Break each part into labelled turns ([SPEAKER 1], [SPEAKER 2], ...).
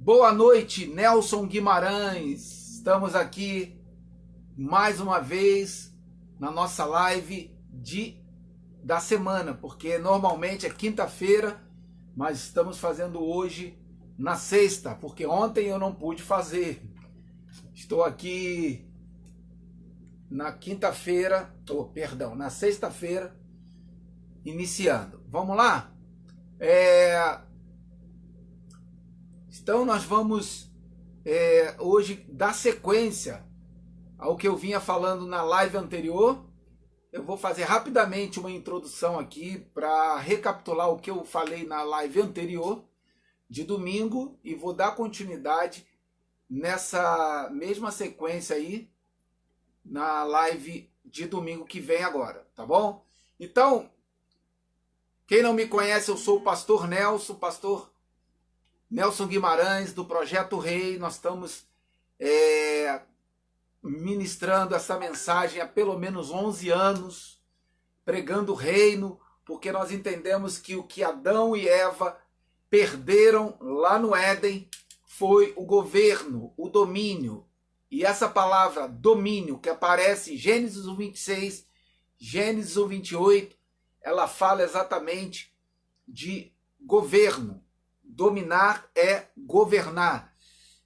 [SPEAKER 1] Boa noite, Nelson Guimarães. Estamos aqui mais uma vez na nossa live da semana, porque normalmente é quinta-feira, mas estamos fazendo hoje na sexta, porque ontem eu não pude fazer. Estou aqui na quinta-feira, na sexta-feira, iniciando. Vamos lá? Então nós vamos hoje dar sequência ao que eu vinha falando na live anterior. Eu vou fazer rapidamente uma introdução aqui para recapitular o que eu falei na live anterior de domingo e vou dar continuidade nessa mesma sequência aí na live de domingo que vem agora, tá bom? Então, quem não me conhece, eu sou o pastor Nelson Guimarães, do Projeto Rei. Nós estamos ministrando essa mensagem há pelo menos 11 anos, pregando o reino, porque nós entendemos que o que Adão e Eva perderam lá no Éden foi o governo, o domínio. E essa palavra domínio, que aparece em Gênesis 1:26, Gênesis 1:28, ela fala exatamente de governo. Dominar é governar.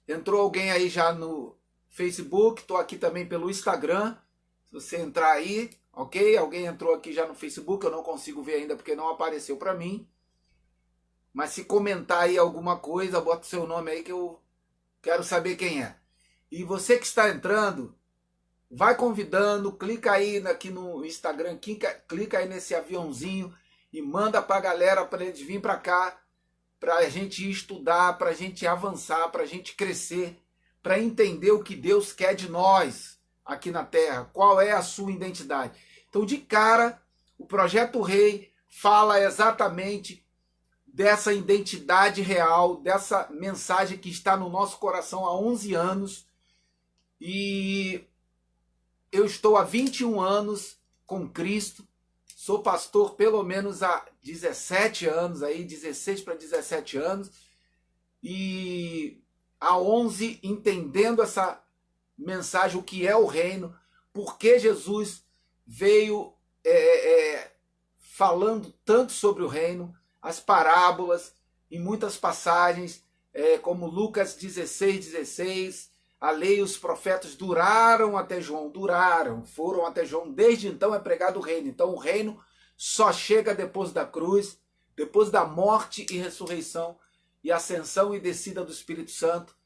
[SPEAKER 1] Entrou alguém aí já no Facebook, estou aqui também pelo Instagram. Se você entrar aí, ok? Alguém entrou aqui já no Facebook, eu não consigo ver ainda porque não apareceu para mim. Mas se comentar aí alguma coisa, bota o seu nome aí que eu quero saber quem é. E você que está entrando, vai convidando, clica aí aqui no Instagram, clica aí nesse aviãozinho e manda para a galera para eles virem para cá, para a gente estudar, para a gente avançar, para a gente crescer, para entender o que Deus quer de nós aqui na Terra, qual é a sua identidade. Então, de cara, o Projeto Rei fala exatamente dessa identidade real, dessa mensagem que está no nosso coração há 11 anos, e eu estou há 21 anos com Cristo. Sou pastor pelo menos há 17 anos, aí 16 para 17 anos, e há 11 entendendo essa mensagem, o que é o reino, porque Jesus veio falando tanto sobre o reino, as parábolas, em muitas passagens, como Lucas 16:16, a lei e os profetas duraram até João, foram até João, desde então é pregado o reino. Então o reino só chega depois da cruz, depois da morte e ressurreição, e ascensão e descida do Espírito Santo,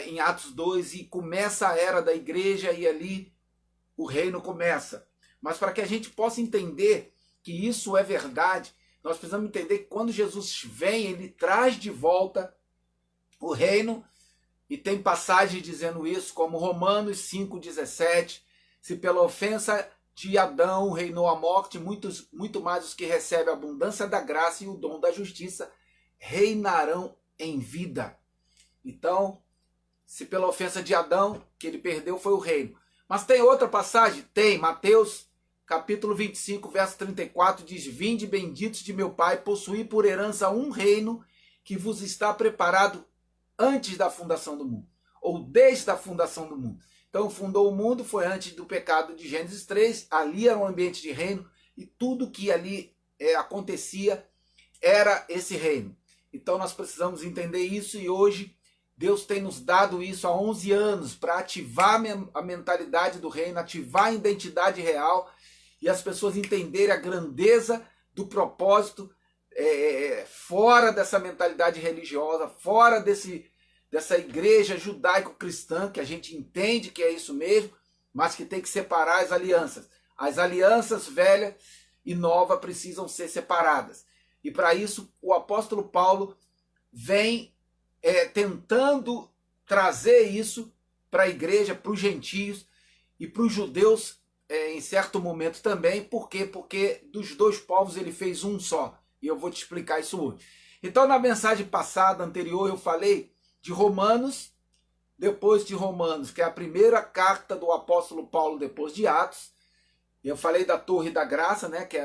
[SPEAKER 1] em Atos 2, e começa a era da igreja, e ali o reino começa. Mas para que a gente possa entender que isso é verdade, nós precisamos entender que quando Jesus vem, ele traz de volta o reino. E tem passagem dizendo isso, como Romanos 5:17, se pela ofensa de Adão reinou a morte, muito mais os que recebem a abundância da graça e o dom da justiça reinarão em vida. Então, se pela ofensa de Adão, que ele perdeu, foi o reino. Mas tem outra passagem? Tem, Mateus capítulo 25, verso 34, diz: Vinde benditos de meu Pai, possuí por herança um reino que vos está preparado antes da fundação do mundo, ou desde a fundação do mundo. Então fundou o mundo, foi antes do pecado de Gênesis 3, ali era um ambiente de reino, e tudo que ali acontecia era esse reino. Então nós precisamos entender isso, e hoje Deus tem nos dado isso há 11 anos, para ativar a mentalidade do reino, ativar a identidade real, e as pessoas entenderem a grandeza do propósito, fora dessa mentalidade religiosa, fora dessa igreja judaico-cristã, que a gente entende que é isso mesmo, mas que tem que separar as alianças. As alianças velha e nova precisam ser separadas. E para isso o apóstolo Paulo vem tentando trazer isso para a igreja, para os gentios e para os judeus em certo momento também. Por quê? Porque dos dois povos ele fez um só. E eu vou te explicar isso hoje. Então, na mensagem passada, anterior, eu falei de Romanos, depois de Romanos, que é a primeira carta do apóstolo Paulo depois de Atos. Eu falei da Torre da Graça, né, que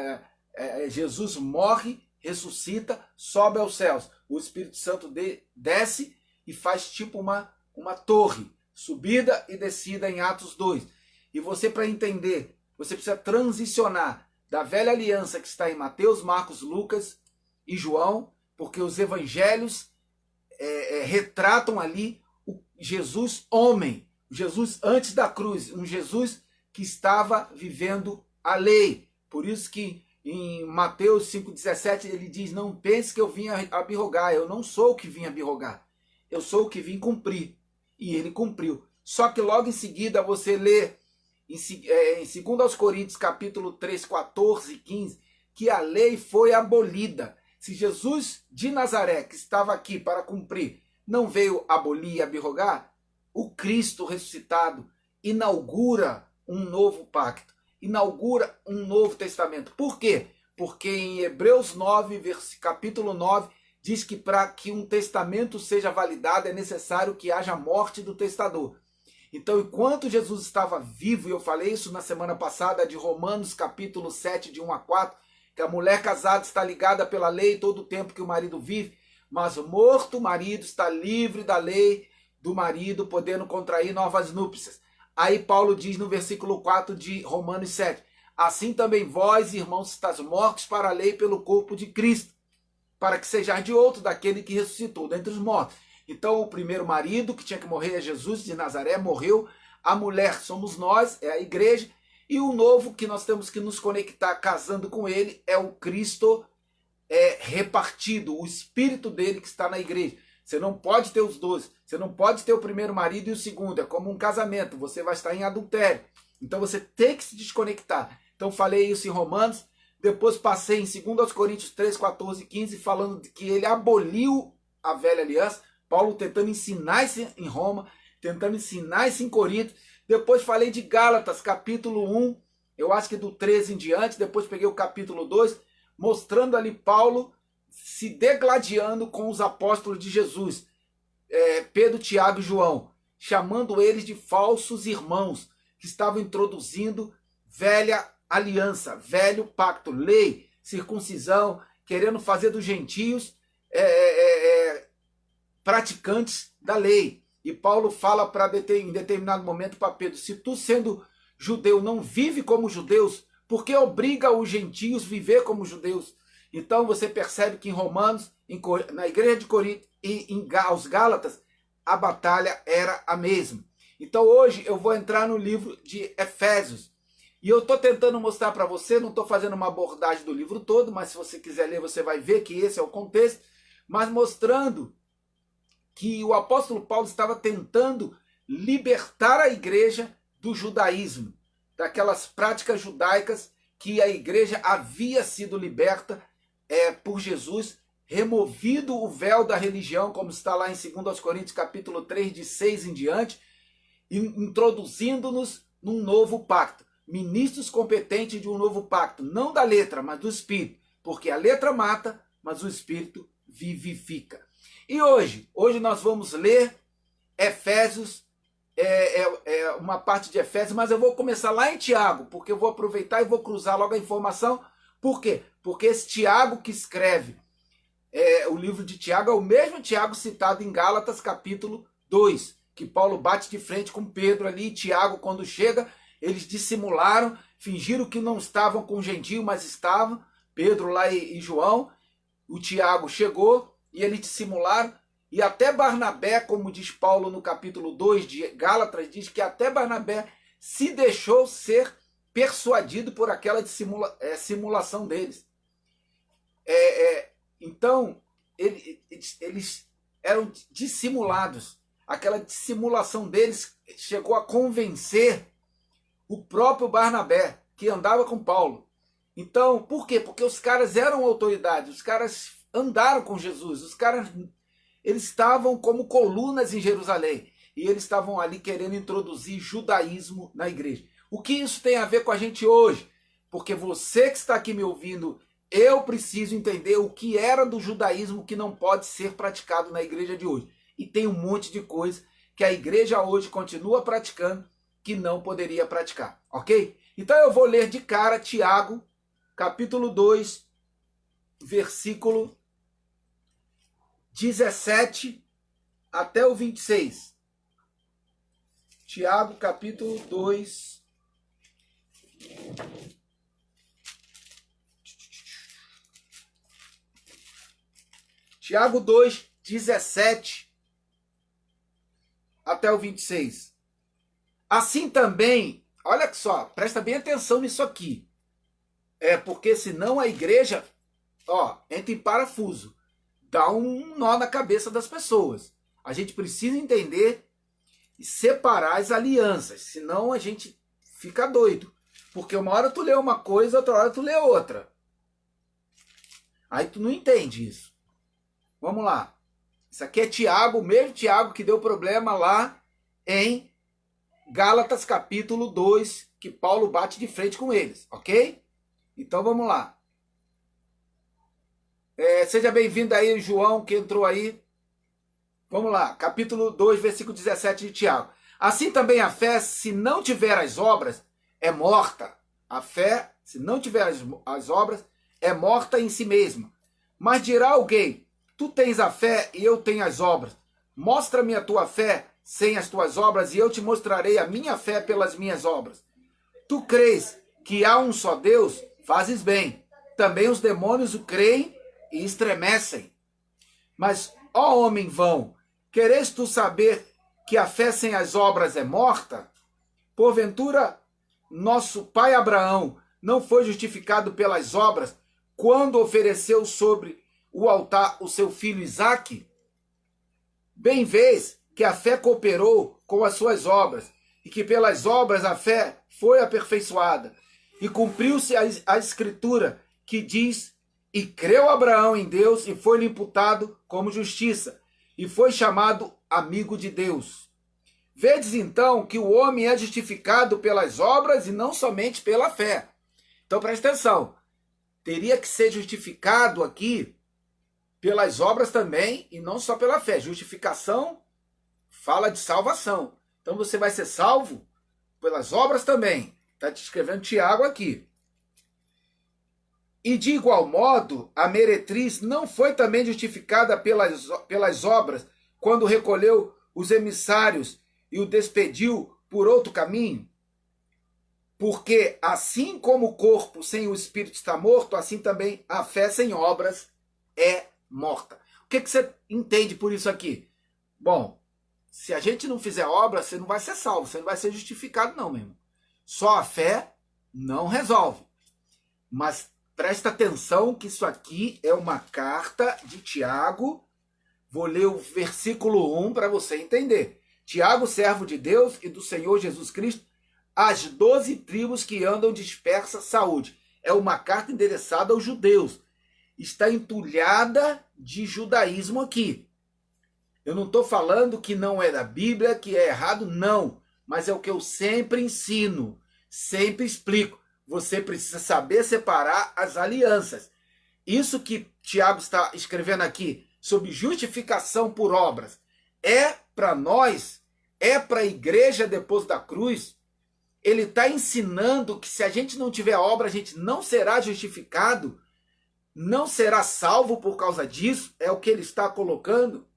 [SPEAKER 1] Jesus morre, ressuscita, sobe aos céus. O Espírito Santo desce e faz tipo uma torre, subida e descida em Atos 2. E você, para entender, você precisa transicionar da velha aliança que está em Mateus, Marcos, Lucas e João, porque os evangelhos retratam ali o Jesus homem, o Jesus antes da cruz, um Jesus que estava vivendo a lei. Por isso que em Mateus 5,17 ele diz, não pense que eu vim abrogar, eu não sou o que vim abrogar, eu sou o que vim cumprir. E ele cumpriu. Só que logo em seguida você lê em 2 Coríntios capítulo 3, 14 e 15, que a lei foi abolida. Se Jesus de Nazaré, que estava aqui para cumprir, não veio abolir e abrogar, o Cristo ressuscitado inaugura um novo pacto, inaugura um novo testamento. Por quê? Porque em Hebreus 9, capítulo 9, diz que para que um testamento seja validado é necessário que haja a morte do testador. Então, enquanto Jesus estava vivo, e eu falei isso na semana passada, de Romanos capítulo 7, de 1 a 4, que a mulher casada está ligada pela lei todo o tempo que o marido vive, mas morto o marido está livre da lei do marido, podendo contrair novas núpcias. Aí Paulo diz no versículo 4 de Romanos 7, assim também vós, irmãos, estáis mortos para a lei pelo corpo de Cristo, para que sejais de outro daquele que ressuscitou dentre os mortos. Então o primeiro marido que tinha que morrer é Jesus de Nazaré, morreu. A mulher somos nós, é a igreja. E o novo que nós temos que nos conectar casando com ele é o Cristo repartido, o Espírito dele que está na igreja. Você não pode ter os dois. Você não pode ter o primeiro marido e o segundo. É como um casamento. Você vai estar em adultério. Então você tem que se desconectar. Então falei isso em Romanos. Depois passei em 2 Coríntios 3, 14 e 15, falando que ele aboliu a velha aliança. Paulo tentando ensinar isso em Roma, tentando ensinar isso em Corinto. Depois falei de Gálatas, capítulo 1, eu acho que do 13 em diante. Depois peguei o capítulo 2, mostrando ali Paulo se degladiando com os apóstolos de Jesus, Pedro, Tiago e João, chamando eles de falsos irmãos, que estavam introduzindo velha aliança, velho pacto, lei, circuncisão, querendo fazer dos gentios praticantes da lei. E Paulo fala em determinado momento para Pedro, se tu sendo judeu não vive como judeus, por que obriga os gentios a viver como judeus? Então você percebe que em Romanos, na igreja de Corinto e aos Gálatas, a batalha era a mesma. Então hoje eu vou entrar no livro de Efésios. E eu estou tentando mostrar para você, não estou fazendo uma abordagem do livro todo, mas se você quiser ler, você vai ver que esse é o contexto, mas mostrando que o apóstolo Paulo estava tentando libertar a igreja do judaísmo, daquelas práticas judaicas que a igreja havia sido liberta por Jesus, removido o véu da religião, como está lá em 2 Coríntios capítulo 3, de 6 em diante, introduzindo-nos num novo pacto. Ministros competentes de um novo pacto, não da letra, mas do Espírito, porque a letra mata, mas o Espírito vivifica. E hoje nós vamos ler Efésios, uma parte de Efésios, mas eu vou começar lá em Tiago, porque eu vou aproveitar e vou cruzar logo a informação. Por quê? Porque esse Tiago que escreve o livro de Tiago é o mesmo Tiago citado em Gálatas capítulo 2, que Paulo bate de frente com Pedro ali, e Tiago quando chega, eles dissimularam, fingiram que não estavam com o gentio, mas estavam, Pedro lá e João. O Tiago chegou e eles dissimularam, e até Barnabé, como diz Paulo no capítulo 2 de Gálatas, diz que até Barnabé se deixou ser persuadido por aquela simulação deles. Então, eles eram dissimulados. Aquela dissimulação deles chegou a convencer o próprio Barnabé, que andava com Paulo. Então, por quê? Porque os caras eram autoridades, os caras andaram com Jesus, os caras eles estavam como colunas em Jerusalém, e eles estavam ali querendo introduzir judaísmo na igreja. O que isso tem a ver com a gente hoje? Porque você que está aqui me ouvindo, eu preciso entender o que era do judaísmo que não pode ser praticado na igreja de hoje. E tem um monte de coisa que a igreja hoje continua praticando que não poderia praticar, ok? Então eu vou ler de cara Tiago, capítulo 2, versículo 17 até o 26. Tiago, capítulo 2. Tiago 2, 17 até o 26. Assim também, olha só, presta bem atenção nisso aqui. Porque senão a igreja, entra em parafuso. Dá um nó na cabeça das pessoas. A gente precisa entender e separar as alianças, senão a gente fica doido. Porque uma hora tu lê uma coisa, outra hora tu lê outra. Aí tu não entende isso. Vamos lá. Isso aqui é Tiago, o mesmo Tiago que deu problema lá em Gálatas capítulo 2, que Paulo bate de frente com eles, ok? Então vamos lá. Seja bem-vindo aí, João, que entrou aí. Vamos lá, capítulo 2, versículo 17 de Tiago. Assim também a fé, se não tiver as obras, é morta. A fé, se não tiver as obras, é morta em si mesma. Mas dirá alguém, tu tens a fé e eu tenho as obras. Mostra-me a tua fé sem as tuas obras e eu te mostrarei a minha fé pelas minhas obras. Tu crês que há um só Deus? Fazes bem. Também os demônios o creem e estremecem. Mas, ó homem vão, queres tu saber que a fé sem as obras é morta? Porventura, nosso pai Abraão não foi justificado pelas obras quando ofereceu sobre o altar o seu filho Isaque? Bem vês que a fé cooperou com as suas obras, e que pelas obras a fé foi aperfeiçoada. E cumpriu-se a escritura que diz, e creu Abraão em Deus, e foi-lhe imputado como justiça, e foi chamado amigo de Deus. Vedes então que o homem é justificado pelas obras e não somente pela fé. Então presta atenção, teria que ser justificado aqui pelas obras também, e não só pela fé. Justificação fala de salvação. Então você vai ser salvo pelas obras também. Está te escrevendo Tiago aqui. E de igual modo, a meretriz não foi também justificada pelas obras, quando recolheu os emissários e o despediu por outro caminho? Porque assim como o corpo sem o espírito está morto, assim também a fé sem obras é morta. O que você entende por isso aqui? Bom, se a gente não fizer obra, você não vai ser salvo, você não vai ser justificado não, meu irmão. Só a fé não resolve. Mas presta atenção que isso aqui é uma carta de Tiago. Vou ler o versículo 1 para você entender. Tiago, servo de Deus e do Senhor Jesus Cristo, às 12 tribos que andam dispersas, saúde. É uma carta endereçada aos judeus. Está entulhada de judaísmo aqui. Eu não estou falando que não é da Bíblia, que é errado, não. Mas é o que eu sempre ensino, sempre explico. Você precisa saber separar as alianças. Isso que Tiago está escrevendo aqui, sobre justificação por obras, é para nós, é para a igreja depois da cruz. Ele está ensinando que se a gente não tiver obra, a gente não será justificado, não será salvo por causa disso. É o que ele está colocando.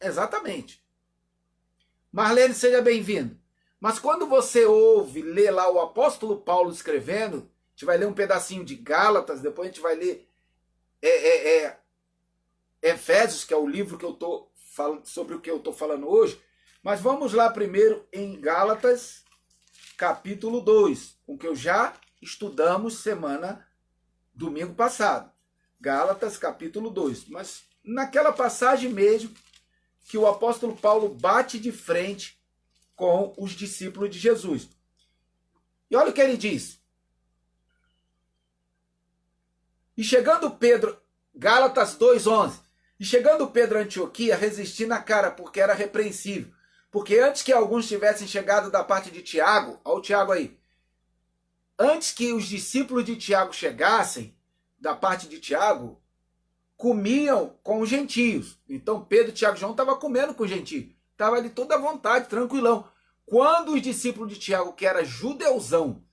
[SPEAKER 1] Exatamente. Marlene, seja bem-vindo. Mas quando você ouve, lê lá o apóstolo Paulo escrevendo, a gente vai ler um pedacinho de Gálatas, depois a gente vai ler Efésios, que é o livro que eu estou falando, sobre o que eu estou falando hoje. Mas vamos lá primeiro em Gálatas, capítulo 2, com que eu já estudamos domingo passado. Gálatas, capítulo 2. Mas naquela passagem mesmo, que o apóstolo Paulo bate de frente com os discípulos de Jesus. E olha o que ele diz. E chegando Pedro, Gálatas 2:11. E chegando Pedro a Antioquia, resisti na cara, porque era repreensível. Porque antes que alguns tivessem chegado da parte de Tiago, olha o Tiago aí, antes que os discípulos de Tiago chegassem, da parte de Tiago, comiam com os gentios. Então Pedro, Tiago e João estavam comendo com os gentios. Estava ali toda à vontade, tranquilão. Quando os discípulos de Tiago, que era judeuzão,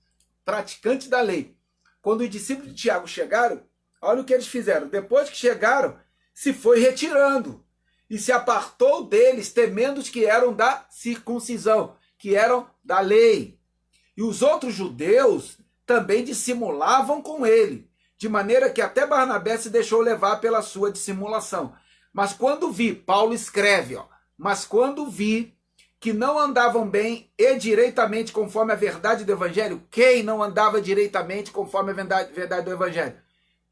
[SPEAKER 1] praticante da lei, quando os discípulos de Tiago chegaram, olha o que eles fizeram. Depois que chegaram, se foi retirando. e se apartou deles, temendo os que eram da circuncisão, que eram da lei. E os outros judeus também dissimulavam com ele, de maneira que até Barnabé se deixou levar pela sua dissimulação. Mas quando vi, Paulo escreve, mas quando vi que não andavam bem e direitamente conforme a verdade do evangelho, quem não andava direitamente conforme a verdade do evangelho?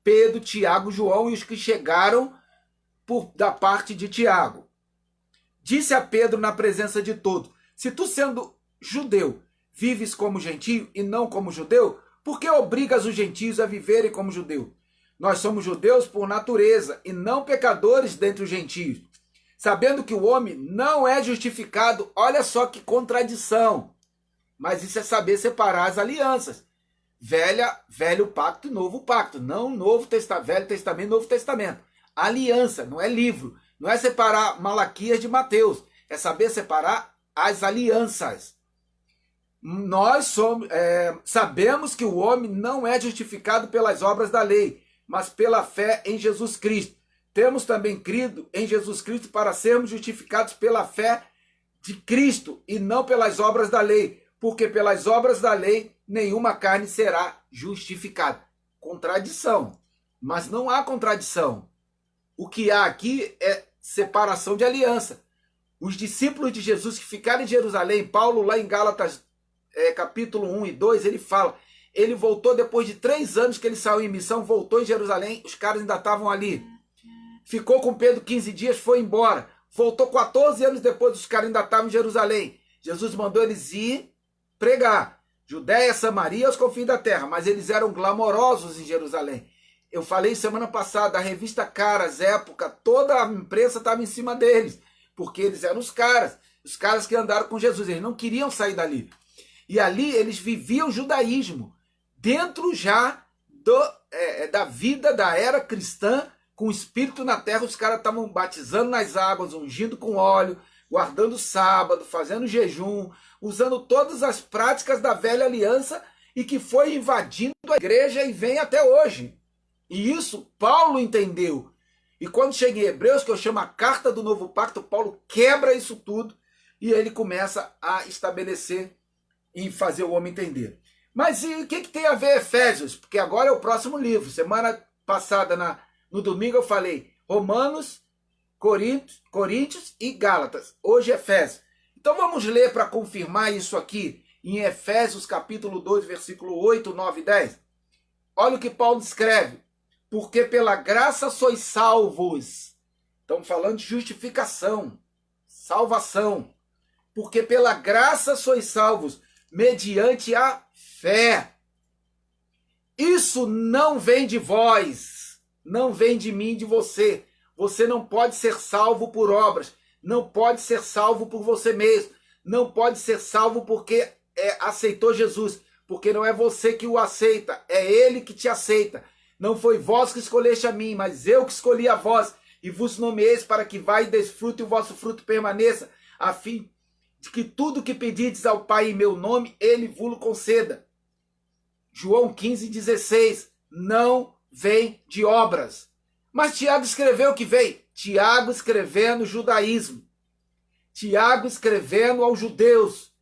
[SPEAKER 1] Pedro, Tiago, João e os que chegaram da parte de Tiago. Disse a Pedro na presença de todos: se tu, sendo judeu, vives como gentio e não como judeu, por que obrigas os gentios a viverem como judeu? Nós somos judeus por natureza e não pecadores dentre os gentios, sabendo que o homem não é justificado. Olha só que contradição. Mas isso é saber separar as alianças. Velho pacto e novo pacto. Não Velho Testamento, Novo Testamento. Aliança, não é livro. Não é separar Malaquias de Mateus. É saber separar as alianças. Nós sabemos que o homem não é justificado pelas obras da lei, mas pela fé em Jesus Cristo. Temos também crido em Jesus Cristo para sermos justificados pela fé de Cristo e não pelas obras da lei, porque pelas obras da lei nenhuma carne será justificada. Contradição. Mas não há contradição. O que há aqui é separação de aliança. Os discípulos de Jesus que ficaram em Jerusalém, Paulo lá em Gálatas capítulo 1 e 2, ele fala, ele voltou depois de 3 anos que ele saiu em missão, voltou em Jerusalém, os caras ainda estavam ali. Ficou com Pedro 15 dias, foi embora. Voltou 14 anos depois, os caras ainda estavam em Jerusalém. Jesus mandou eles ir pregar. Judéia, Samaria, aos confins da terra. Mas eles eram glamourosos em Jerusalém. Eu falei semana passada, a revista Caras, época, toda a imprensa estava em cima deles. Porque eles eram os caras que andaram com Jesus. Eles não queriam sair dali. E ali eles viviam o judaísmo. Dentro já da vida da era cristã, com o Espírito na terra, os caras estavam batizando nas águas, ungindo com óleo, guardando o sábado, fazendo jejum, usando todas as práticas da velha aliança e que foi invadindo a igreja e vem até hoje. E isso Paulo entendeu. E quando chega em Hebreus, que eu chamo a carta do novo pacto, Paulo quebra isso tudo e ele começa a estabelecer e fazer o homem entender. Mas e o que tem a ver Efésios? Porque agora é o próximo livro. Semana passada, no domingo, eu falei Romanos, Coríntios e Gálatas. Hoje Efésios. Então vamos ler para confirmar isso aqui em Efésios capítulo 2, versículo 8, 9 e 10. Olha o que Paulo escreve. Porque pela graça sois salvos. Estamos falando de justificação, salvação. Porque pela graça sois salvos, mediante a fé. Isso não vem de vós, não vem de mim, de você. Você não pode ser salvo por obras, não pode ser salvo por você mesmo, não pode ser salvo porque aceitou Jesus, porque não é você que o aceita, é ele que te aceita. Não foi vós que escolheste a mim, mas eu que escolhi a vós, e vos nomeeis para que vá e desfrute e o vosso fruto permaneça, a fim de que tudo que pedides ao Pai em meu nome, ele vos conceda. João 15,16, não vem de obras. Mas Tiago escreveu o que veio? Tiago escrevendo judaísmo. Tiago escrevendo aos judeus.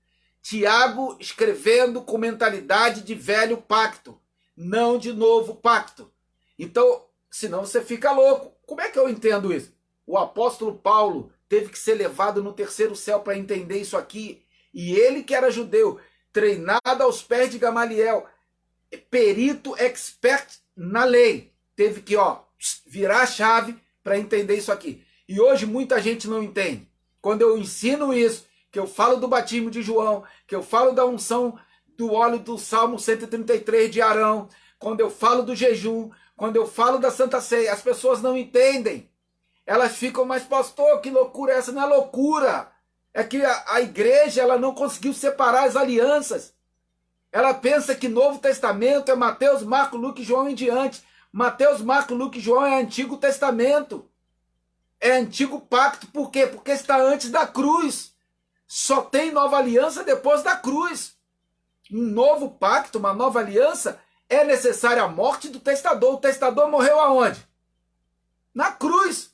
[SPEAKER 1] Tiago escrevendo com mentalidade de velho pacto, não de novo pacto. Então, senão você fica louco. Como é que eu entendo isso? O apóstolo Paulo teve que ser levado no terceiro céu para entender isso aqui. E ele que era judeu, treinado aos pés de Gamaliel, perito expert na lei, teve que virar a chave para entender isso aqui. E hoje muita gente não entende. Quando eu ensino isso, que eu falo do batismo de João, que eu falo da unção do óleo do Salmo 133 de Arão, quando eu falo do jejum, quando eu falo da Santa Ceia, as pessoas não entendem. Elas ficam, mas pastor, que loucura é essa? Não é loucura. É que a igreja ela não conseguiu separar as alianças. Ela pensa que Novo Testamento é Mateus, Marcos, Lucas e João em diante. Mateus, Marcos, Lucas e João é Antigo Testamento. É Antigo Pacto. Por quê? Porque está antes da cruz. Só tem nova aliança depois da cruz. Um novo pacto, uma nova aliança, é necessária a morte do testador. O testador morreu aonde? Na cruz.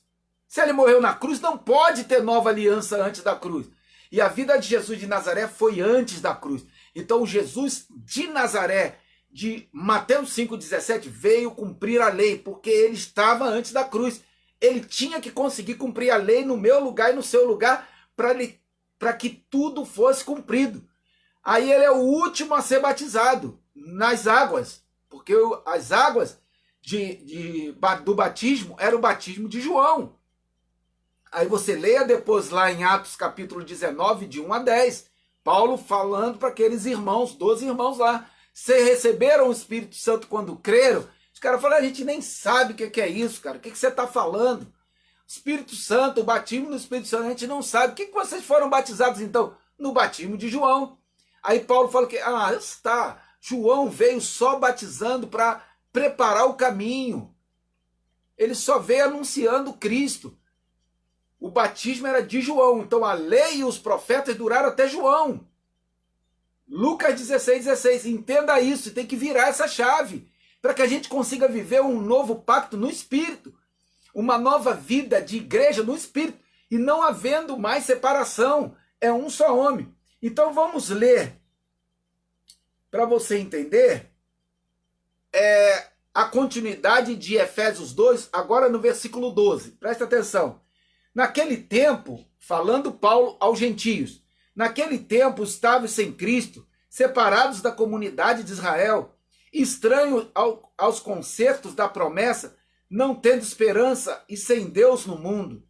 [SPEAKER 1] Se ele morreu na cruz, não pode ter nova aliança antes da cruz. E a vida de Jesus de Nazaré foi antes da cruz. Então o Jesus de Nazaré, de Mateus 5,17, veio cumprir a lei, porque ele estava antes da cruz. Ele tinha que conseguir cumprir a lei no meu lugar e no seu lugar, para que tudo fosse cumprido. Aí ele é o último a ser batizado nas águas, porque as águas do batismo era o batismo de João. Aí você leia depois lá em Atos capítulo 19, de 1 a 10, Paulo falando para aqueles irmãos, 12 irmãos lá, vocês receberam o Espírito Santo quando creram? Os caras falaram, a gente nem sabe o que é isso, cara, o que você está falando? Espírito Santo, o batismo do Espírito Santo, a gente não sabe. O que vocês foram batizados então? No batismo de João. Aí Paulo fala que, João veio só batizando para preparar o caminho. Ele só veio anunciando Cristo. O batismo era de João, então a lei e os profetas duraram até João. Lucas 16,16, entenda isso, tem que virar essa chave, para que a gente consiga viver um novo pacto no Espírito, uma nova vida de igreja no Espírito, e não havendo mais separação, é um só homem. Então vamos ler, para você entender, a continuidade de Efésios 2, agora no versículo 12, presta atenção. Naquele tempo, falando Paulo aos gentios, naquele tempo estavam sem Cristo, separados da comunidade de Israel, estranhos aos concertos da promessa, não tendo esperança e sem Deus no mundo.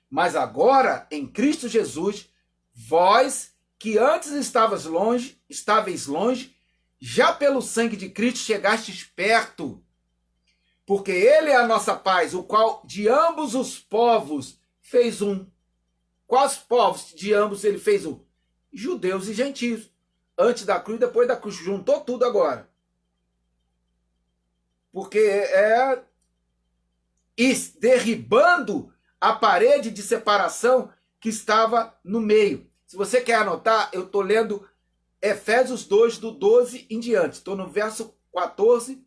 [SPEAKER 1] Mas agora, em Cristo Jesus, vós que antes estáveis longe, já pelo sangue de Cristo chegastes perto. Porque ele é a nossa paz, o qual de ambos os povos fez um. Quais povos de ambos ele fez um? Judeus e gentios. Antes da cruz, depois da cruz. Juntou tudo agora. Porque derribando a parede de separação que estava no meio. Se você quer anotar, eu estou lendo Efésios 2, do 12 em diante. Estou no verso 14.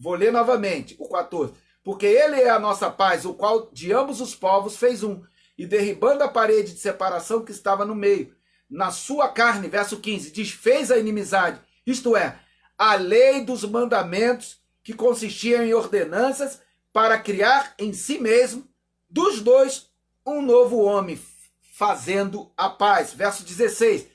[SPEAKER 1] Vou ler novamente o 14. Porque ele é a nossa paz, o qual de ambos os povos fez um, e derribando a parede de separação que estava no meio, na sua carne, verso 15, desfez a inimizade, isto é, a lei dos mandamentos, que consistiam em ordenanças, para criar em si mesmo, dos dois, um novo homem, fazendo a paz. Verso 16,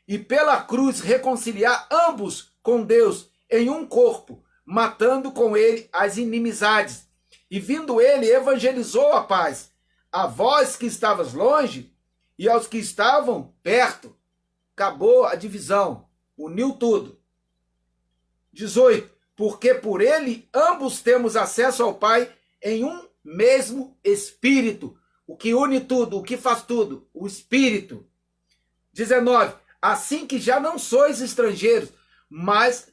[SPEAKER 1] e pela cruz reconciliar ambos com Deus em um corpo, matando com ele as inimizades. E vindo ele, evangelizou a paz, a vós que estavas longe e aos que estavam perto. Acabou a divisão, uniu tudo. 18, porque por ele ambos temos acesso ao Pai em um mesmo Espírito. O que une tudo, o que faz tudo, o Espírito. 19, assim que já não sois estrangeiros, mas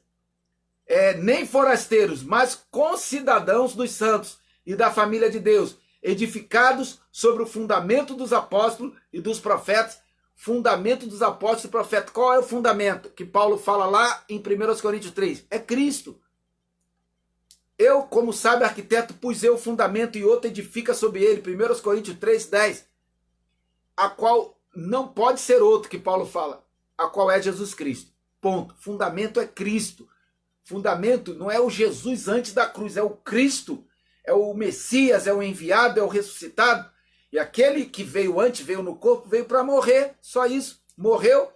[SPEAKER 1] nem forasteiros, mas concidadãos dos santos e da família de Deus, edificados sobre o fundamento dos apóstolos e dos profetas. Fundamento dos apóstolos e profetas. Qual é o fundamento que Paulo fala lá em 1 Coríntios 3? É Cristo. Eu, como sábio arquiteto, pus eu o fundamento e outro edifica sobre ele. 1 Coríntios 3, 10. A qual não pode ser outro, que Paulo fala. A qual é Jesus Cristo. Ponto. Fundamento é Cristo. Fundamento não é o Jesus antes da cruz, é o Cristo. É o Messias, é o enviado, é o ressuscitado. E aquele que veio antes, veio no corpo, veio para morrer. Só isso. Morreu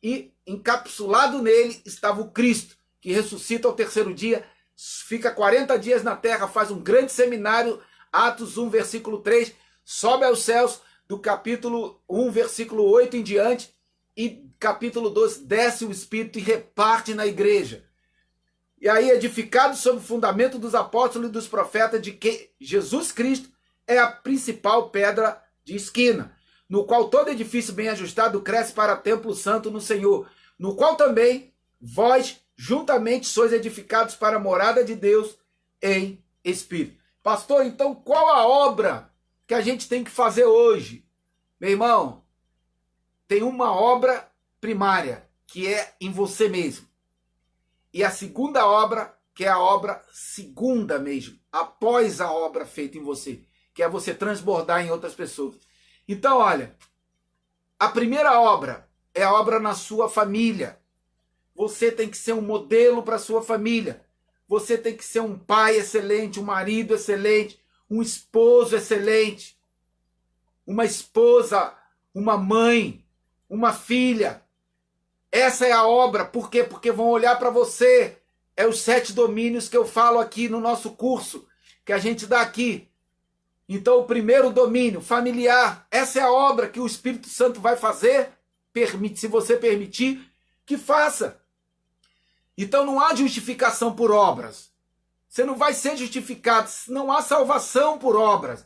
[SPEAKER 1] e encapsulado nele estava o Cristo, que ressuscita ao terceiro dia, fica 40 dias na terra, faz um grande seminário, Atos 1, versículo 3, sobe aos céus, do capítulo 1, versículo 8 em diante, e capítulo 12, desce o Espírito e reparte na igreja. E aí, edificado sobre o fundamento dos apóstolos e dos profetas, de que Jesus Cristo é a principal pedra de esquina, no qual todo edifício bem ajustado cresce para templo santo no Senhor, no qual também vós juntamente sois edificados para a morada de Deus em Espírito. Pastor, então qual a obra que a gente tem que fazer hoje? Meu irmão, tem uma obra primária, que é em você mesmo. E a segunda obra, que é a obra segunda mesmo, após a obra feita em você, que é você transbordar em outras pessoas. Então, olha, a primeira obra é a obra na sua família. Você tem que ser um modelo para a sua família. Você tem que ser um pai excelente, um marido excelente, um esposo excelente, uma esposa, uma mãe, uma filha. Essa é a obra. Por quê? Porque vão olhar para você. É os 7 domínios que eu falo aqui no nosso curso, que a gente dá aqui. Então, o primeiro domínio, familiar. Essa é a obra que o Espírito Santo vai fazer. Se você permitir, que faça. Então, não há justificação por obras. Você não vai ser justificado. Não há salvação por obras.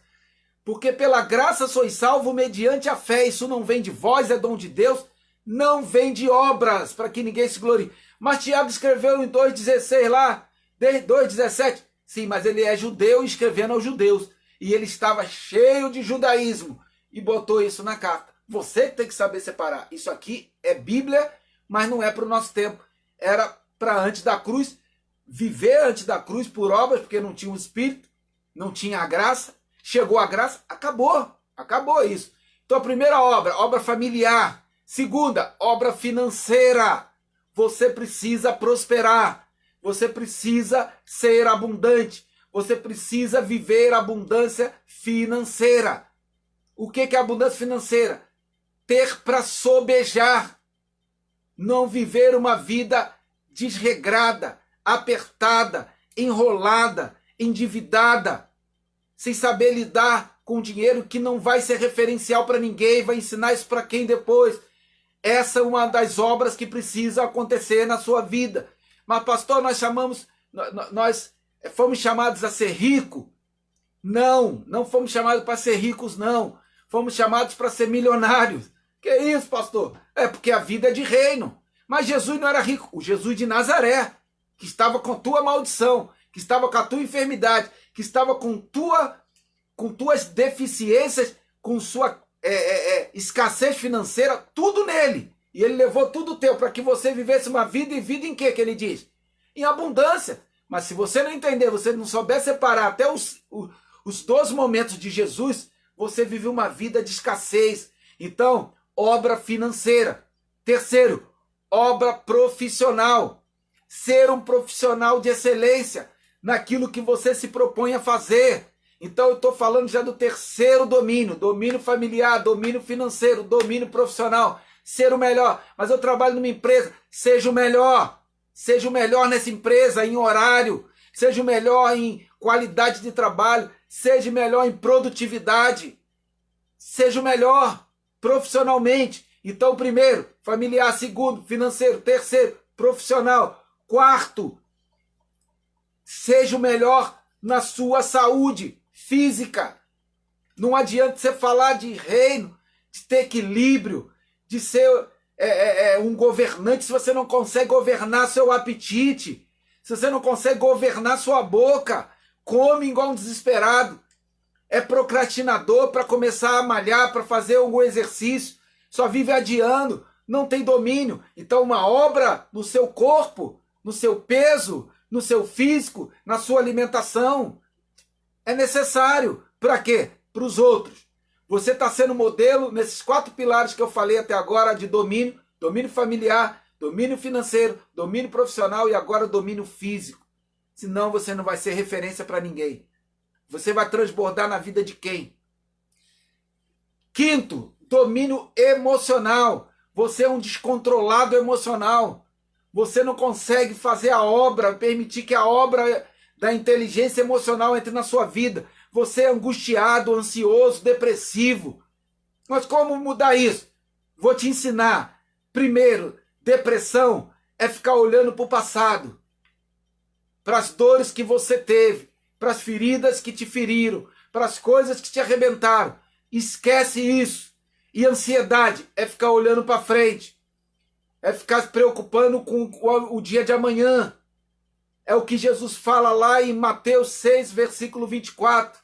[SPEAKER 1] Porque pela graça sois salvo mediante a fé. Isso não vem de vós, é dom de Deus. Não vem de obras, para que ninguém se glorie. Mas Tiago escreveu em 2,16 lá, 2,17. Sim, mas ele é judeu escrevendo aos judeus. E ele estava cheio de judaísmo. E botou isso na carta. Você tem que saber separar. Isso aqui é Bíblia, mas não é para o nosso tempo. Era para antes da cruz. Viver antes da cruz por obras, porque não tinha o Espírito, não tinha a graça. Chegou a graça, acabou. Acabou isso. Então a primeira obra, obra familiar. Segunda, obra financeira. Você precisa prosperar. Você precisa ser abundante. Você precisa viver abundância financeira. O que é abundância financeira? Ter para sobejar. Não viver uma vida desregrada, apertada, enrolada, endividada, sem saber lidar com dinheiro que não vai ser referencial para ninguém, vai ensinar isso para quem depois. Essa é uma das obras que precisa acontecer na sua vida. Mas, pastor, nós fomos chamados a ser rico? Não fomos chamados para ser ricos, não. Fomos chamados para ser milionários. Que isso, pastor? É porque a vida é de reino. Mas Jesus não era rico. O Jesus de Nazaré, que estava com tua maldição, que estava com a tua enfermidade, que estava com tuas deficiências, com sua escassez financeira, tudo nele. E ele levou tudo teu para que você vivesse uma vida, e vida em quê que ele diz? Em abundância. Mas se você não entender, você não souber separar até os 12 momentos de Jesus, você vive uma vida de escassez. Então, obra financeira. Terceiro, obra profissional. Ser um profissional de excelência naquilo que você se propõe a fazer. Então eu estou falando já do terceiro domínio. Domínio familiar, domínio financeiro, domínio profissional. Ser o melhor. Mas eu trabalho numa empresa. Seja o melhor. Seja o melhor nessa empresa, em horário. Seja o melhor em qualidade de trabalho. Seja o melhor em produtividade. Seja o melhor profissionalmente. Então, primeiro, familiar. Segundo, financeiro. Terceiro, profissional. Quarto, seja o melhor na sua saúde física. Não adianta você falar de reino, de ter equilíbrio, de ser um governante se você não consegue governar seu apetite, se você não consegue governar sua boca, come igual um desesperado, é procrastinador para começar a malhar, para fazer algum exercício, só vive adiando, não tem domínio. Então uma obra no seu corpo, no seu peso, no seu físico, na sua alimentação, é necessário. Para quê? Para os outros. Você está sendo modelo nesses 4 pilares que eu falei até agora de domínio: domínio familiar, domínio financeiro, domínio profissional e agora domínio físico. Senão você não vai ser referência para ninguém. Você vai transbordar na vida de quem? Quinto, domínio emocional. Você é um descontrolado emocional. Você não consegue fazer a obra, permitir que a obra da inteligência emocional entre na sua vida. Você é angustiado, ansioso, depressivo. Mas como mudar isso? Vou te ensinar. Primeiro, depressão é ficar olhando para o passado, para as dores que você teve, para as feridas que te feriram, para as coisas que te arrebentaram. Esquece isso. E ansiedade é ficar olhando para frente. É ficar se preocupando com o dia de amanhã. É o que Jesus fala lá em Mateus 6, versículo 24.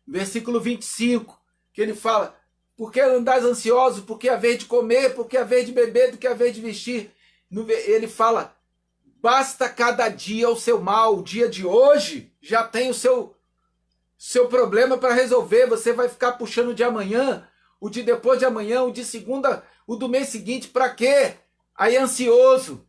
[SPEAKER 1] Versículo 25, que ele fala: por que andais ansiosos? Porque é vez de comer, porque é vez de beber, do que é vez de vestir. Ele fala: basta cada dia o seu mal. O dia de hoje já tem o seu seu problema para resolver. Você vai ficar puxando o de amanhã, o de depois de amanhã, o de segunda, o do mês seguinte, para quê? Aí é ansioso,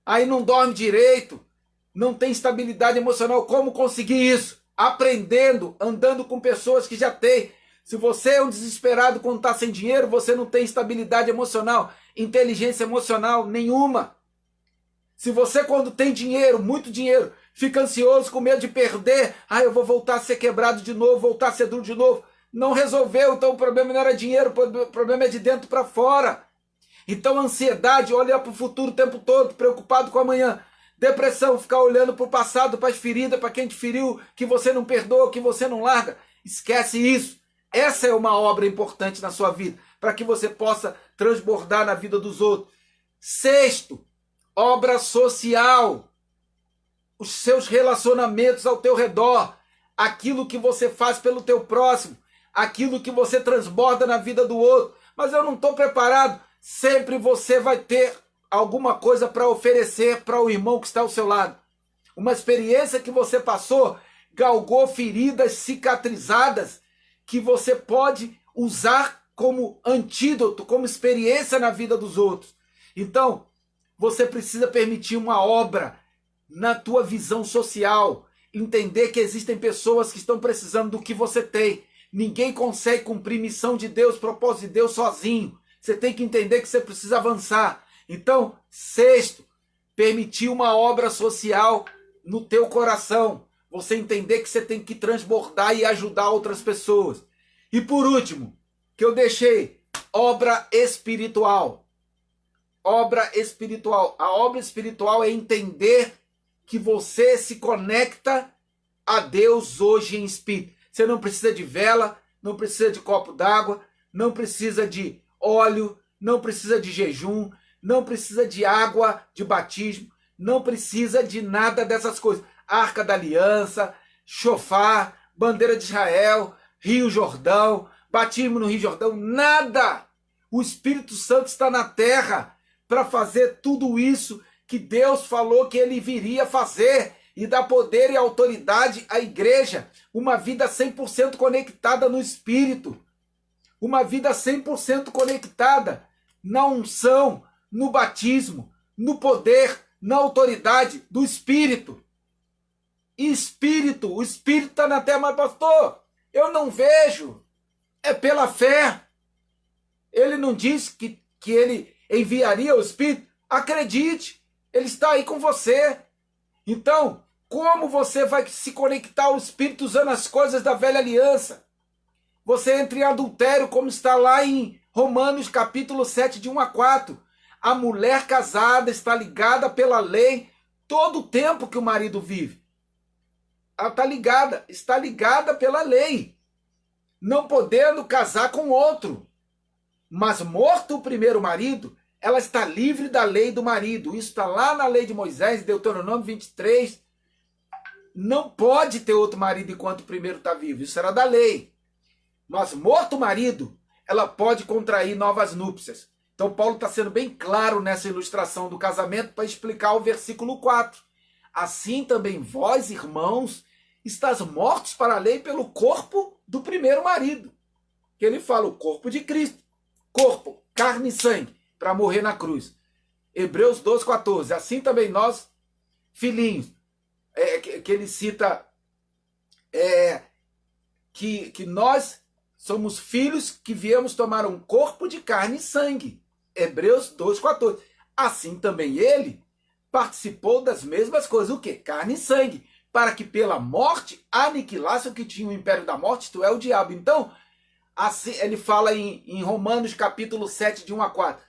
[SPEAKER 1] aí não dorme direito, não tem estabilidade emocional. Como conseguir isso? Aprendendo, andando com pessoas que já têm. Se você é um desesperado quando está sem dinheiro, você não tem estabilidade emocional, inteligência emocional nenhuma. Se você, quando tem dinheiro, muito dinheiro, fica ansioso, com medo de perder, eu vou voltar a ser quebrado de novo, voltar a ser duro de novo. Não resolveu, então o problema não era dinheiro, o problema é de dentro para fora. Então ansiedade, olhar para o futuro o tempo todo, preocupado com amanhã. Depressão, ficar olhando para o passado, para as feridas, para quem te feriu, que você não perdoa, que você não larga. Esquece isso. Essa é uma obra importante na sua vida, para que você possa transbordar na vida dos outros. Sexto, obra social. Os seus relacionamentos ao teu redor, aquilo que você faz pelo teu próximo, aquilo que você transborda na vida do outro. Mas eu não estou preparado. Sempre você vai ter alguma coisa para oferecer para o irmão que está ao seu lado. Uma experiência que você passou, galgou feridas cicatrizadas, que você pode usar como antídoto, como experiência na vida dos outros. Então, você precisa permitir uma obra na tua visão social, entender que existem pessoas que estão precisando do que você tem. Ninguém consegue cumprir missão de Deus, propósito de Deus sozinho. Você tem que entender que você precisa avançar. Então, sexto, permitir uma obra social no teu coração. Você entender que você tem que transbordar e ajudar outras pessoas. E por último, que eu deixei, obra espiritual. Obra espiritual. A obra espiritual é entender que você se conecta a Deus hoje em espírito. Você não precisa de vela, não precisa de copo d'água, não precisa de óleo, não precisa de jejum, não precisa de água de batismo, não precisa de nada dessas coisas. Arca da Aliança, chofar, bandeira de Israel, Rio Jordão, batismo no Rio Jordão, nada! O Espírito Santo está na terra para fazer tudo isso que Deus falou que ele viria fazer e dar poder e autoridade à igreja. Uma vida 100% conectada no Espírito. Uma vida 100% conectada na unção, no batismo, no poder, na autoridade do Espírito. Espírito, o Espírito está na terra, mas pastor, eu não vejo. É pela fé. Ele não disse que ele enviaria o Espírito? Acredite, ele está aí com você. Então, como você vai se conectar ao Espírito usando as coisas da velha aliança? Você entra em adultério, como está lá em Romanos capítulo 7, de 1 a 4. A mulher casada está ligada pela lei todo o tempo que o marido vive. Ela está ligada pela lei, não podendo casar com outro. Mas morto o primeiro marido, ela está livre da lei do marido. Isso está lá na lei de Moisés, Deuteronômio 23. Não pode ter outro marido enquanto o primeiro está vivo. Isso era da lei. Mas morto o marido, ela pode contrair novas núpcias. Então Paulo está sendo bem claro nessa ilustração do casamento para explicar o versículo 4. Assim também vós, irmãos, estáis mortos para a lei pelo corpo do primeiro marido. Que ele fala, o corpo de Cristo. Corpo, carne e sangue, para morrer na cruz. Hebreus 12, 14. Assim também nós, filhinhos, que ele cita que nós somos filhos que viemos tomar um corpo de carne e sangue. Hebreus 12, 14. Assim também ele participou das mesmas coisas. O quê? Carne e sangue. Para que pela morte aniquilasse o que tinha o império da morte, isto é, o diabo. Então, assim, ele fala em Romanos capítulo 7, de 1 a 4,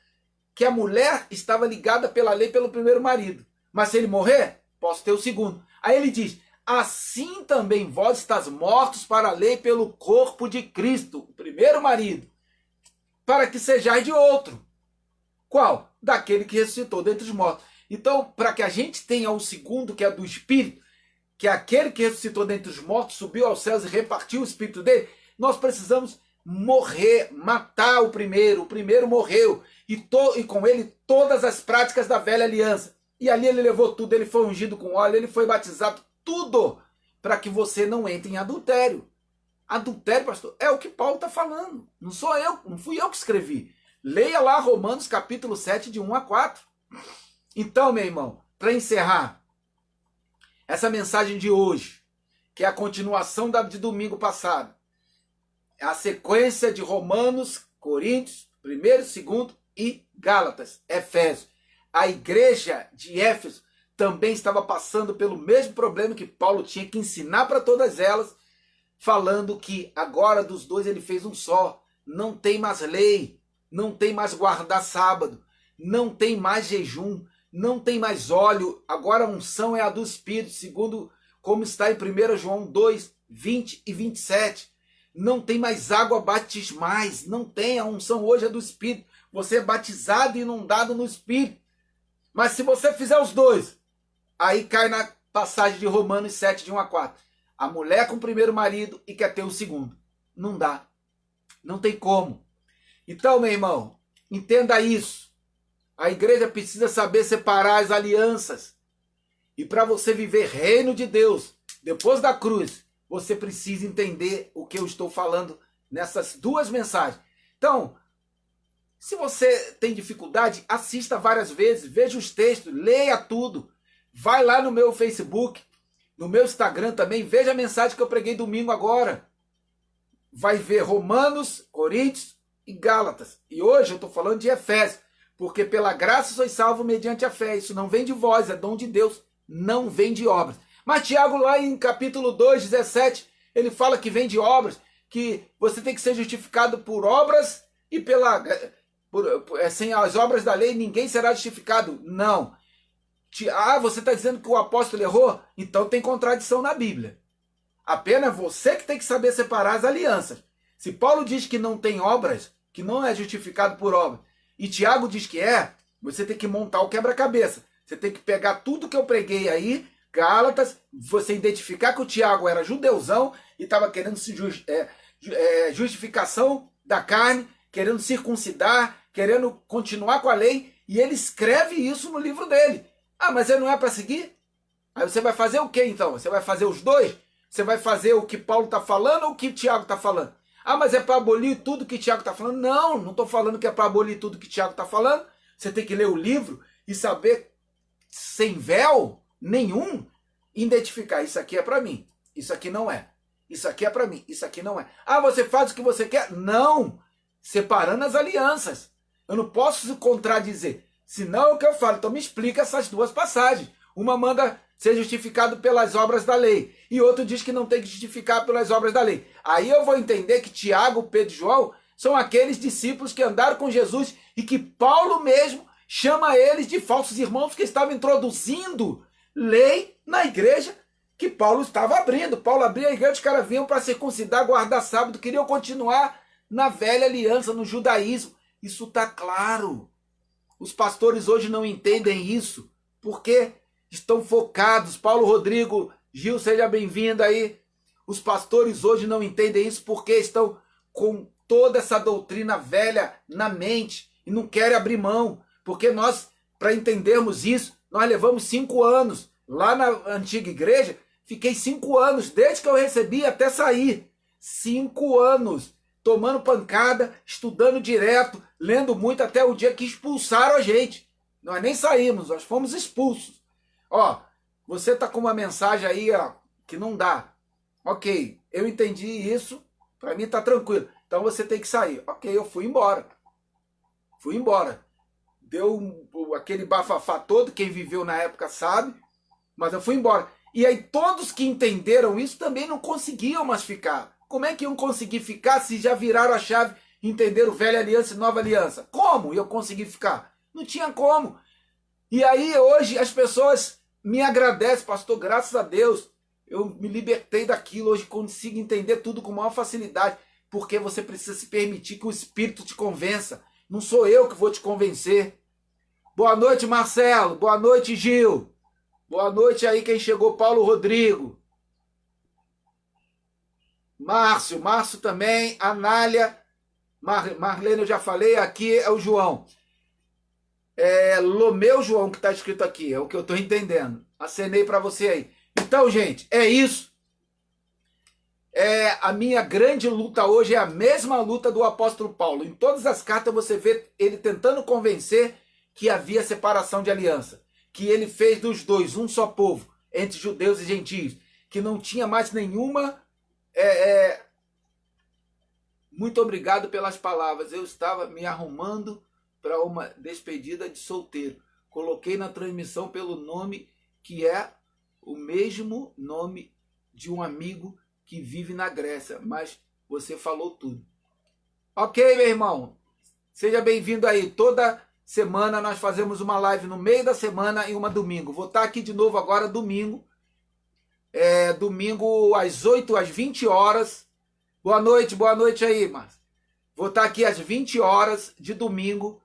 [SPEAKER 1] que a mulher estava ligada pela lei pelo primeiro marido. Mas se ele morrer, posso ter o segundo. Aí ele diz, assim também vós estáis mortos para a lei pelo corpo de Cristo, o primeiro marido, para que sejais de outro. Qual? Daquele que ressuscitou dentre os mortos. Então, para que a gente tenha o segundo, que é do Espírito, que é aquele que ressuscitou dentre os mortos, subiu aos céus e repartiu o Espírito dele, nós precisamos morrer, matar o primeiro morreu, e com ele todas as práticas da velha aliança. E ali ele levou tudo, ele foi ungido com óleo, ele foi batizado, tudo, para que você não entre em adultério. Adultério, pastor, é o que Paulo está falando. Não sou eu, não fui eu que escrevi. Leia lá Romanos capítulo 7, de 1 a 4. Então, meu irmão, para encerrar essa mensagem de hoje, que é a continuação da de domingo passado, é a sequência de Romanos, Coríntios, 1º, 2º e Gálatas, Efésios. A igreja de Éfeso também estava passando pelo mesmo problema que Paulo tinha que ensinar para todas elas, falando que agora dos dois ele fez um só. Não tem mais lei, não tem mais guardar sábado, não tem mais jejum, não tem mais óleo. Agora a unção é a do Espírito, segundo como está em 1 João 2, 20 e 27. Não tem mais água batismais, não tem. A unção hoje é do Espírito. Você é batizado e inundado no Espírito. Mas se você fizer os dois, aí cai na passagem de Romanos 7, de 1 a 4. A mulher com o primeiro marido e quer ter o segundo. Não dá. Não tem como. Então, meu irmão, entenda isso. A igreja precisa saber separar as alianças. E para você viver reino de Deus, depois da cruz, você precisa entender o que eu estou falando nessas duas mensagens. Então, se você tem dificuldade, assista várias vezes, veja os textos, leia tudo. Vai lá no meu Facebook, no meu Instagram também, veja a mensagem que eu preguei domingo agora. Vai ver Romanos, Coríntios e Gálatas. E hoje eu estou falando de Efésios, porque pela graça sois salvos mediante a fé. Isso não vem de vós, é dom de Deus, não vem de obras. Mas Tiago, lá em capítulo 2, 17, ele fala que vem de obras, que você tem que ser justificado por obras e sem as obras da lei ninguém será justificado. Não. Você está dizendo que o apóstolo errou? Então tem contradição na Bíblia. Apenas você que tem que saber separar as alianças. Se Paulo diz que não tem obras, que não é justificado por obras, e Tiago diz que é, você tem que montar o quebra-cabeça. Você tem que pegar tudo que eu preguei aí, Gálatas, você identificar que o Tiago era judeuzão e estava querendo justificação da carne, querendo circuncidar, querendo continuar com a lei, e ele escreve isso no livro dele. Ah, mas ele não é para seguir? Aí você vai fazer o quê então? Você vai fazer os dois? Você vai fazer o que Paulo está falando ou o que Tiago está falando? Ah, mas é para abolir tudo que Tiago está falando? Não, não estou falando que é para abolir tudo que Tiago está falando. Você tem que ler o livro e saber, sem véu nenhum, identificar. Isso aqui é para mim, isso aqui não é. Isso aqui é para mim, isso aqui não é. Ah, você faz o que você quer? Não! Separando as alianças. Eu não posso se contradizer. Senão é o que eu falo. Então me explica essas duas passagens. Uma manda ser justificado pelas obras da lei. E outro diz que não tem que justificar pelas obras da lei. Aí eu vou entender que Tiago, Pedro e João são aqueles discípulos que andaram com Jesus e que Paulo mesmo chama eles de falsos irmãos que estavam introduzindo lei na igreja que Paulo estava abrindo. Paulo abria a igreja, os caras vinham para circuncidar, guardar sábado, queriam continuar na velha aliança, no judaísmo. Isso está claro. Os pastores hoje não entendem isso, porque estão focados. Paulo Rodrigo, Gil, seja bem-vindo aí. Os pastores hoje não entendem isso porque estão com toda essa doutrina velha na mente e não querem abrir mão. Porque nós, para entendermos isso, nós levamos 5 anos. Lá na antiga igreja, fiquei 5 anos, desde que eu recebi até sair. 5 anos. Tomando pancada, estudando direto, lendo muito, até o dia que expulsaram a gente. Nós nem saímos, nós fomos expulsos. Ó, você está com uma mensagem aí, ó, que não dá. Ok, eu entendi isso, para mim tá tranquilo. Então você tem que sair. Ok, eu fui embora. Fui embora. Deu aquele bafafá todo, quem viveu na época sabe, mas eu fui embora. E aí todos que entenderam isso também não conseguiam mais ficar. Como é que iam conseguir ficar se já viraram a chave e entenderam velha aliança e nova aliança? Como eu consegui ficar? Não tinha como. E aí hoje as pessoas me agradecem, pastor, graças a Deus, eu me libertei daquilo, hoje consigo entender tudo com maior facilidade, porque você precisa se permitir que o Espírito te convença. Não sou eu que vou te convencer. Boa noite, Marcelo. Boa noite, Gil. Boa noite aí quem chegou, Paulo Rodrigo. Márcio também, Anália, Marlene eu já falei, aqui é o João. É Lomeu João que está escrito aqui, é o que eu estou entendendo. Acenei para você aí. Então, gente, é isso. A minha grande luta hoje é a mesma luta do apóstolo Paulo. Em todas as cartas você vê ele tentando convencer que havia separação de aliança, que ele fez dos dois um só povo, entre judeus e gentios, que não tinha mais nenhuma... Muito obrigado pelas palavras. Eu estava me arrumando para uma despedida de solteiro. Coloquei na transmissão pelo nome que é o mesmo nome de um amigo que vive na Grécia, mas você falou tudo. Ok, meu irmão? Seja bem-vindo aí. Toda semana nós fazemos uma live no meio da semana e uma domingo. Vou estar aqui de novo agora domingo. Domingo às 8, às 20 horas. Boa noite aí, Márcio. Vou estar aqui às 20 horas de domingo,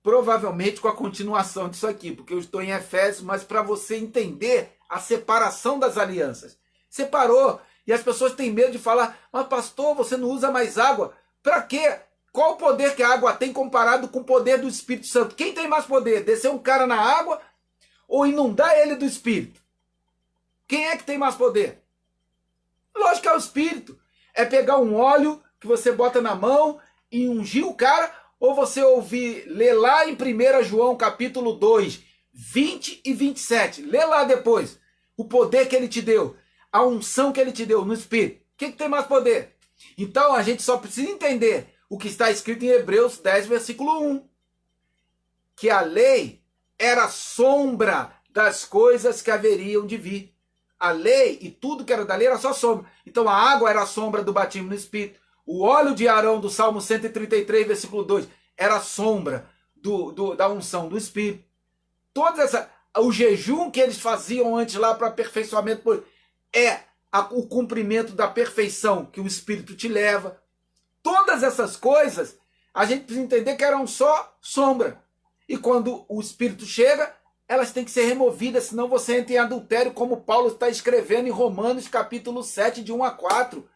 [SPEAKER 1] provavelmente com a continuação disso aqui, porque eu estou em Efésios, mas para você entender a separação das alianças. Separou, e as pessoas têm medo de falar, mas pastor, você não usa mais água. Para quê? Qual o poder que a água tem comparado com o poder do Espírito Santo? Quem tem mais poder? Descer um cara na água ou inundar ele do Espírito? Quem é que tem mais poder? Lógico que é o Espírito. É pegar um óleo que você bota na mão e ungir o cara, ou você ler lá em 1 João capítulo 2, 20 e 27. Lê lá depois o poder que ele te deu, a unção que ele te deu no Espírito. Quem que tem mais poder? Então a gente só precisa entender o que está escrito em Hebreus 10, versículo 1. Que a lei era sombra das coisas que haveriam de vir. A lei e tudo que era da lei era só sombra. Então a água era a sombra do batismo no Espírito. O óleo de Arão do Salmo 133, versículo 2, era a sombra da unção do Espírito. O jejum que eles faziam antes lá para aperfeiçoamento o cumprimento da perfeição que o Espírito te leva. Todas essas coisas a gente precisa entender que eram só sombra. E quando o Espírito chega, elas têm que ser removidas, senão você entra em adultério, como Paulo está escrevendo em Romanos capítulo 7, de 1 a 4.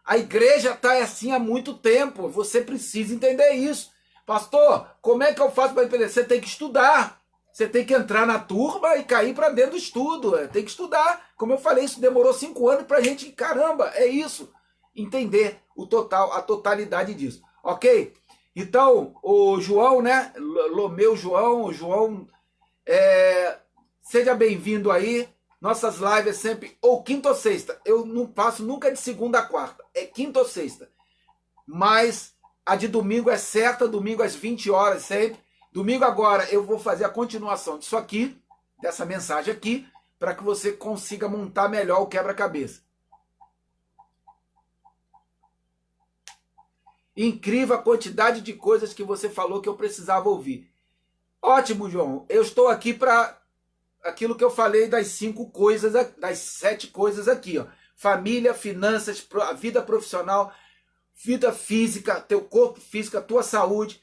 [SPEAKER 1] A igreja está assim há muito tempo, você precisa entender isso. Pastor, como é que eu faço para entender? Você tem que estudar, você tem que entrar na turma e cair para dentro do estudo, tem que estudar. Como eu falei, isso demorou 5 anos para a gente, caramba, é isso. Entender a totalidade disso, ok? Então, o João, né, João, seja bem-vindo aí. Nossas lives é sempre ou quinta ou sexta. Eu não faço nunca de segunda a quarta. É quinta ou sexta. Mas a de domingo é certa. Domingo às 20 horas sempre. Domingo agora eu vou fazer a continuação disso aqui. Dessa mensagem aqui. Para que você consiga montar melhor o quebra-cabeça. Incrível a quantidade de coisas que você falou que eu precisava ouvir. Ótimo, João. Eu estou aqui para aquilo que eu falei das 5 coisas, das 7 coisas aqui, ó. Família, finanças, a vida profissional, vida física, teu corpo físico, a tua saúde,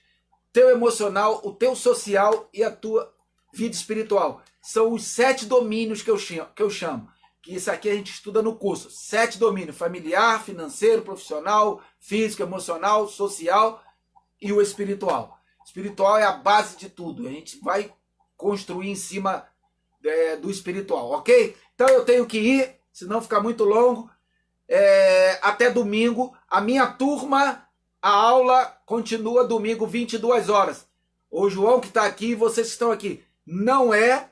[SPEAKER 1] teu emocional, o teu social e a tua vida espiritual. São os 7 domínios que eu chamo. Que isso aqui a gente estuda no curso. 7 domínios: familiar, financeiro, profissional, físico, emocional, social e o espiritual. Espiritual é a base de tudo. A gente vai construir em cima do espiritual, ok? Então eu tenho que ir, senão fica muito longo. Até domingo. A minha turma, a aula continua domingo, 22 horas. O João que está aqui e vocês que estão aqui. Não é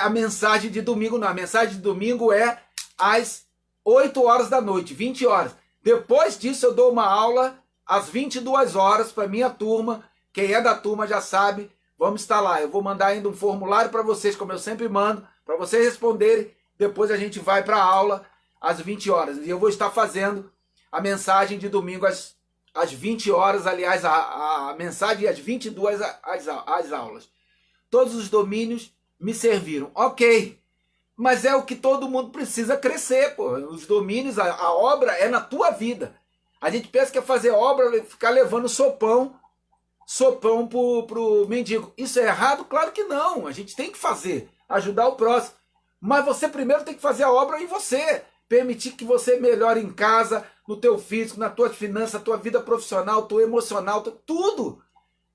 [SPEAKER 1] a mensagem de domingo, não. A mensagem de domingo é às 8 horas da noite, 20 horas. Depois disso eu dou uma aula às 22 horas para minha turma. Quem é da turma já sabe, vamos estar lá. Eu vou mandar ainda um formulário para vocês, como eu sempre mando, para vocês responderem. Depois a gente vai para a aula às 20 horas. E eu vou estar fazendo a mensagem de domingo às 20 horas. Aliás, a mensagem às 22 as aulas. Todos os domínios me serviram. Ok, mas é o que todo mundo precisa crescer, pô. Os domínios, a obra é na tua vida. A gente pensa que é fazer obra, ficar levando sopão pro mendigo. Isso é errado? Claro que não. A gente tem que fazer, ajudar o próximo. Mas você primeiro tem que fazer a obra em você. Permitir que você melhore em casa, no teu físico, na tua finança, tua vida profissional, tua emocional, tudo.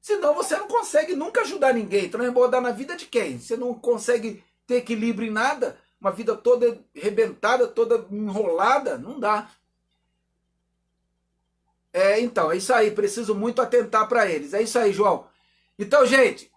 [SPEAKER 1] Senão você não consegue nunca ajudar ninguém. Transbordar na vida de quem? Você não consegue ter equilíbrio em nada. Uma vida toda arrebentada, toda enrolada. Não dá. Então, é isso aí. Preciso muito atentar para eles. É isso aí, João. Então, gente,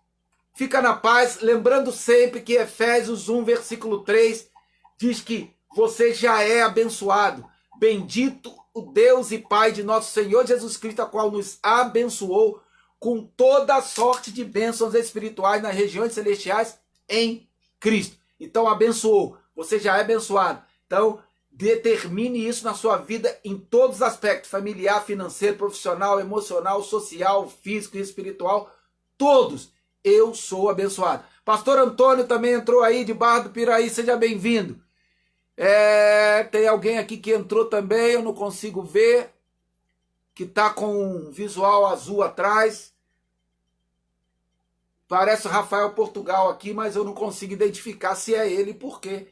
[SPEAKER 1] fica na paz. Lembrando sempre que Efésios 1, versículo 3, diz que você já é abençoado. Bendito o Deus e Pai de nosso Senhor Jesus Cristo, a qual nos abençoou com toda sorte de bênçãos espirituais nas regiões celestiais em Cristo. Então, abençoou. Você já é abençoado. Então, determine isso na sua vida em todos os aspectos, familiar, financeiro, profissional, emocional, social, físico e espiritual, todos. Eu sou abençoado. Pastor Antônio também entrou aí de Barra do Piraí, seja bem-vindo. Tem alguém aqui que entrou também, eu não consigo ver, que está com um visual azul atrás. Parece o Rafael Portugal aqui, mas eu não consigo identificar se é ele, porque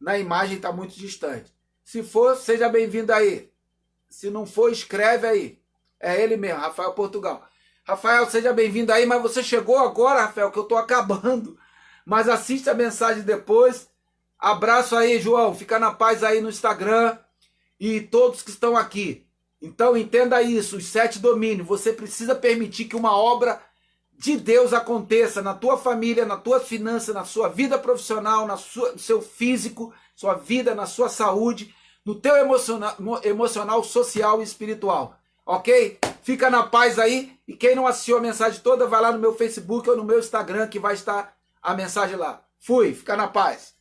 [SPEAKER 1] na imagem está muito distante. Se for, seja bem-vindo aí. Se não for, escreve aí. É ele mesmo, Rafael Portugal. Rafael, seja bem-vindo aí, mas você chegou agora, Rafael, que eu estou acabando. Mas assista a mensagem depois. Abraço aí, João. Fica na paz aí no Instagram. E todos que estão aqui. Então, entenda isso, os 7 domínios. Você precisa permitir que uma obra de Deus aconteça na tua família, na tua finança, na sua vida profissional, no seu físico, sua vida, na sua saúde, no teu emocional, social e espiritual. Ok? Fica na paz aí. E quem não assistiu a mensagem toda, vai lá no meu Facebook ou no meu Instagram que vai estar a mensagem lá. Fui, fica na paz.